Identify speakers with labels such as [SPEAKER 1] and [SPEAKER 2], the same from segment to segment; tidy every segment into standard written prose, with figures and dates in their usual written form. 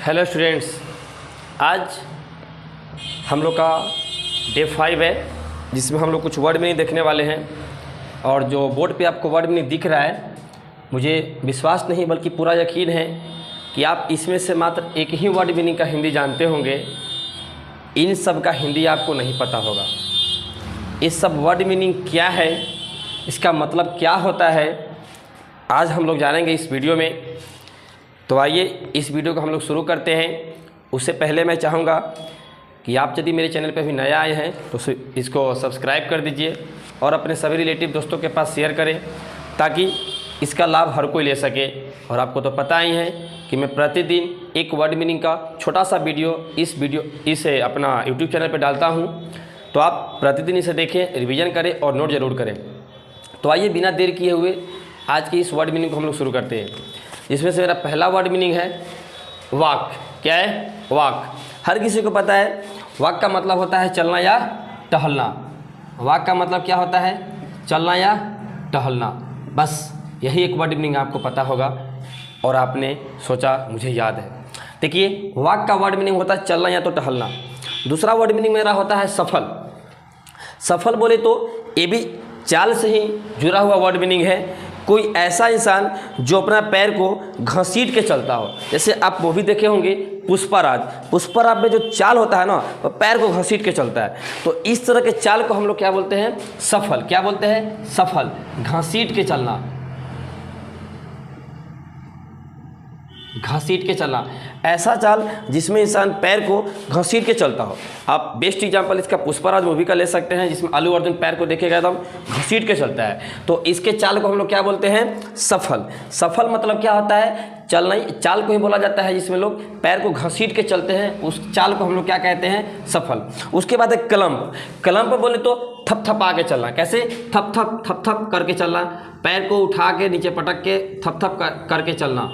[SPEAKER 1] Hello students, आज हम लोग का डे 5 है जिसमें हम लोग कुछ वर्ड मीनिंग देखने वाले हैं। और जो बोर्ड पे आपको वर्ड मीनिंग दिख रहा है, मुझे विश्वास नहीं बल्कि पूरा यकीन है कि आप इसमें से मात्र एक ही वर्ड मीनिंग का हिंदी जानते होंगे। इन सब का हिंदी आपको नहीं पता होगा। इस सब वर्ड मीनिंग क्या है, इसका मतलब क्या होता है, आज हम लोग जानेंगे इस वीडियो में। तो आइए इस वीडियो को हम लोग शुरू करते हैं। उससे पहले मैं चाहूँगा कि आप यदि मेरे चैनल पर भी नया आए हैं तो इसको सब्सक्राइब कर दीजिए और अपने सभी रिलेटिव दोस्तों के पास शेयर करें ताकि इसका लाभ हर कोई ले सके। और आपको तो पता ही है कि मैं प्रतिदिन एक वर्ड मीनिंग का छोटा सा वीडियो इसे अपना यूट्यूब चैनल पर डालता हूँ। तो आप प्रतिदिन इसे देखें, रिवीजन करें और नोट ज़रूर करें। तो आइए बिना देर किए हुए आज की इस वर्ड मीनिंग को हम लोग शुरू करते हैं। इसमें से मेरा पहला वर्ड मीनिंग है वॉक। क्या है? वॉक। हर किसी को पता है वॉक का मतलब होता है चलना या टहलना। वॉक का मतलब क्या होता है? चलना या टहलना। बस यही एक वर्ड मीनिंग आपको पता होगा और आपने सोचा मुझे याद है। देखिए, वॉक का वर्ड मीनिंग होता है चलना या तो टहलना। दूसरा वर्ड मीनिंग मेरा होता है सफल। सफल बोले तो ये भी चाल से ही जुड़ा हुआ वर्ड मीनिंग है। कोई ऐसा इंसान जो अपना पैर को घसीट के चलता हो। जैसे आप वो भी देखे होंगे पुष्पराज। पुष्पराज में जो चाल होता है ना, वो पैर को घसीट के चलता है। तो इस तरह के चाल को हम लोग क्या बोलते हैं? सफल। क्या बोलते हैं? सफल। घसीट के चलना, घसीट के चलना। ऐसा चाल जिसमें इंसान पैर को घसीट के चलता हो। आप बेस्ट एग्जांपल इसका पुष्पराज मूवी का ले सकते हैं, जिसमें अल्लू अर्जुन पैर को देखेगा एकदम घसीट के चलता है। तो इसके चाल को हम लोग क्या बोलते हैं? सफल। सफल मतलब क्या होता है? चलना। चाल को ही बोला जाता है जिसमें लोग पैर को घसीट के चलते हैं, उस चाल को हम लोग क्या कहते हैं? सफल। उसके बाद है क्लम्प। क्लम्प बोले तो थप थप आके चलना। कैसे? थप थप थप थप करके चलना। पैर को उठा के नीचे पटक के थप थप करके चलना।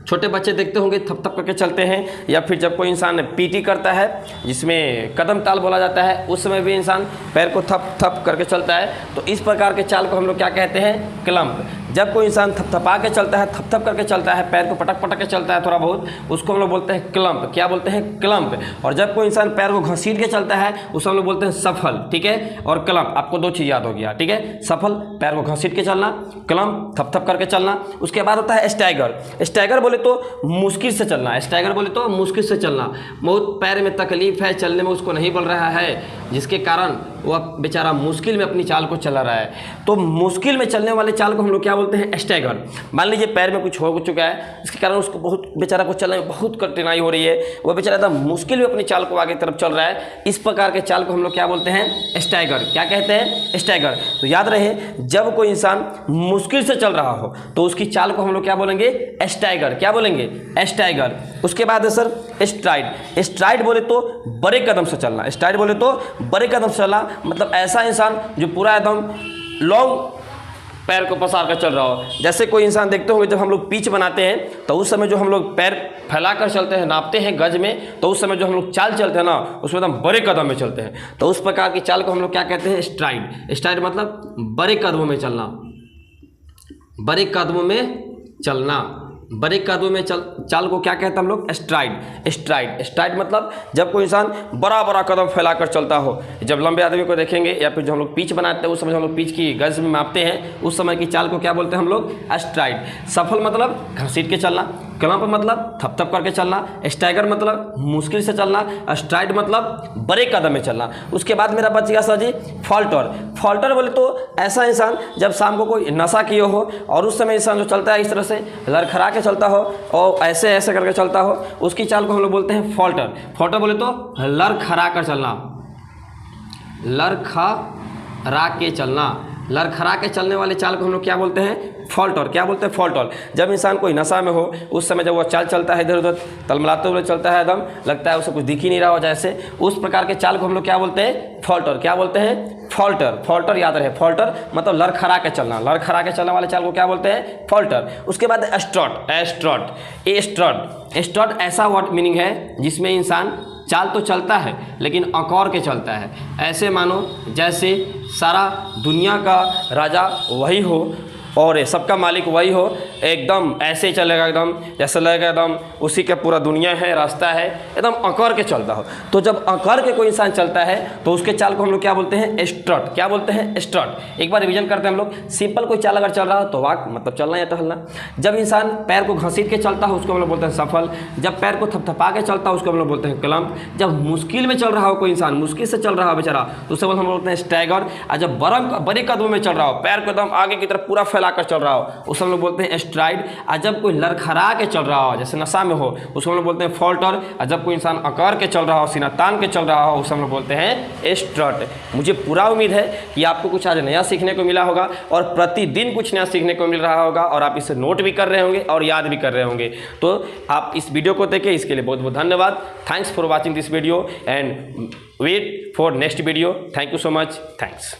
[SPEAKER 1] छोटे बच्चे देखते होंगे थप थप करके चलते हैं। या फिर जब कोई इंसान पीटी करता है जिसमें कदम ताल बोला जाता है, उस समय भी इंसान पैर को थप थप करके चलता है। तो इस प्रकार के चाल को हम लोग क्या कहते हैं? क्लम्प। जब कोई इंसान थपथपा के चलता है, थप थप करके चलता है, पैर को पटक पटक के चलता है थोड़ा बहुत, उसको हम लोग बोलते हैं क्लम्प। क्या बोलते हैं? क्लम्प। और जब कोई इंसान पैर को घसीट के चलता है, उसको हम लोग बोलते हैं सफल। ठीक है? और क्लम्प। आपको दो चीज़ याद हो गया। ठीक है? सफल पैर को घसीट के चलना, क्लम्प थप थप करके चलना। उसके बाद होता है स्टैगर। स्टैगर बोले तो मुश्किल से चलना। स्टैगर बोले तो मुश्किल से चलना। बहुत पैर में तकलीफ है, चलने में उसको नहीं बल रहा है, जिसके कारण वह बेचारा मुश्किल में अपनी चाल को चला रहा है। तो मुश्किल में चलने वाले चाल को हम लोग क्या बोलते हैं? स्टैगर। मान लीजिए पैर में कुछ हो चुका है, इसके कारण उसको बहुत बेचारा को चलने में बहुत कठिनाई हो रही है, वह बेचारा एकदम मुश्किल में अपनी चाल को आगे तरफ चल रहा है। इस प्रकार के चाल को हम लोग क्या बोलते हैं? स्टैगर। क्या कहते हैं? स्टैगर। तो याद रहे, जब कोई इंसान मुश्किल से चल रहा हो तो उसकी चाल को हम लोग क्या बोलेंगे? स्टैगर। क्या बोलेंगे? स्टैगर। उसके बाद है सर स्ट्राइड। स्ट्राइड बोले तो बड़े कदम से चलना। स्ट्राइड बोले तो बड़े कदम से चलना, मतलब ऐसा इंसान जो पूरा एकदम लॉन्ग पैर को पसार कर चल रहा हो। जैसे कोई इंसान देखते होंगे जब हम लोग पिच बनाते हैं तो उस समय जो हम लोग पैर फैलाकर चलते हैं, नापते हैं गज में, तो उस समय जो हम लोग चाल चलते हैं ना, उसमें एकदम बड़े कदम में चलते हैं। तो उस प्रकार की चाल को हम लोग क्या कहते हैं? स्ट्राइड। स्ट्राइड मतलब बड़े कदमों में चलना, बड़े कदमों में चलना। बड़े कदमों में चाल को क्या कहते हैं हम लोग? स्ट्राइड। स्ट्राइड। स्ट्राइड मतलब जब कोई इंसान बड़ा बड़ा कदम फैलाकर चलता हो। जब लंबे आदमी को देखेंगे या फिर जो हम लोग पिच बनाते हैं उस समय हम लोग पिच की गज में मापते हैं, उस समय की चाल को क्या बोलते हैं हम लोग? स्ट्राइड। सफल मतलब घसीट के चलना, क्लम्प मतलब थप थप करके चलना, स्टैगर मतलब मुश्किल से चलना, स्ट्राइड मतलब बड़े कदम में चलना। उसके बाद मेरा बच गया सर जी फॉल्टर। फॉल्टर बोले तो ऐसा इंसान जब शाम को कोई नशा किए हो और उस समय इंसान जो चलता है इस तरह से लड़खड़ा के चलता हो और ऐसे ऐसे करके चलता हो, उसकी चाल को हम लोग बोलते हैं फॉल्टर। फॉल्टर बोले तो लड़खड़ा कर चलना, लड़खड़ा के चलना। लड़खड़ा के चलने वाले चाल को हम लोग क्या बोलते हैं? फॉल्टर। क्या बोलते हैं? फॉल्टर। जब इंसान कोई नशा में हो उस समय जब वह चाल चलता है इधर उधर तलमलाते हुए चलता है, एकदम लगता है उसे कुछ दिख ही नहीं रहा हो जैसे, उस प्रकार के चाल को हम लोग क्या बोलते हैं? फॉल्टर। क्या बोलते हैं? फॉल्टर। फॉल्टर याद रहे, फॉल्टर मतलब लड़खड़ा के चलना। लड़खड़ा के चलने वाले चाल को क्या बोलते हैं? फॉल्टर। उसके बाद स्ट्रट। स्ट्रट। स्ट्रट ऐसा वर्ड मीनिंग है जिसमें इंसान चाल तो चलता है लेकिन अकौर के चलता है। ऐसे मानो जैसे सारा दुनिया का राजा वही हो, और सबका मालिक वही हो, एकदम ऐसे ही चलेगा, एकदम जैसे लगेगा एकदम उसी का पूरा दुनिया है, रास्ता है, एकदम अकड़ के चलता हो। तो जब अकड़ के कोई इंसान चलता है तो उसके चाल को हम लोग क्या बोलते हैं? स्ट्रट। क्या बोलते हैं? स्ट्रट। एक बार रिवीजन करते हैं हम लोग। सिंपल कोई चाल अगर चल रहा हो तो वाक मतलब चलना या टहलना। जब इंसान पैर को घसीट के चलता है उसको हम लोग बोलते हैं सफल। जब पैर को थपथपा के चलता है उसको हम लोग बोलते हैं क्लम्प। जब मुश्किल में चल रहा हो कोई इंसान, मुश्किल से चल रहा हो बेचारा, तो उससे हम लोग बोलते हैं स्टैगर। और जब बड़े कदमों में चल रहा हो, पैर को एकदम आगे की तरफ पूरा फैलाकर चल रहा हो, उसको हम लोग बोलते हैं स्ट्राइड। और जब कोई लड़खड़ा के चल रहा हो, जैसे नशा में हो, उसको हम लोग बोलते हैं फॉल्टर। और जब कोई इंसान अकड़ के चल रहा हो, सीना तान के चल रहा हो, उसको हम लोग बोलते हैं स्ट्रट। मुझे पूरा उम्मीद है कि आपको कुछ आज नया सीखने को मिला होगा और प्रतिदिन कुछ नया सीखने को मिल रहा होगा और आप इसे नोट भी कर रहे होंगे और याद भी कर रहे होंगे। तो आप इस वीडियो को देखें, इसके लिए बहुत बहुत धन्यवाद। Thanks for watching this video and wait for next video. Thank you so much. Thanks.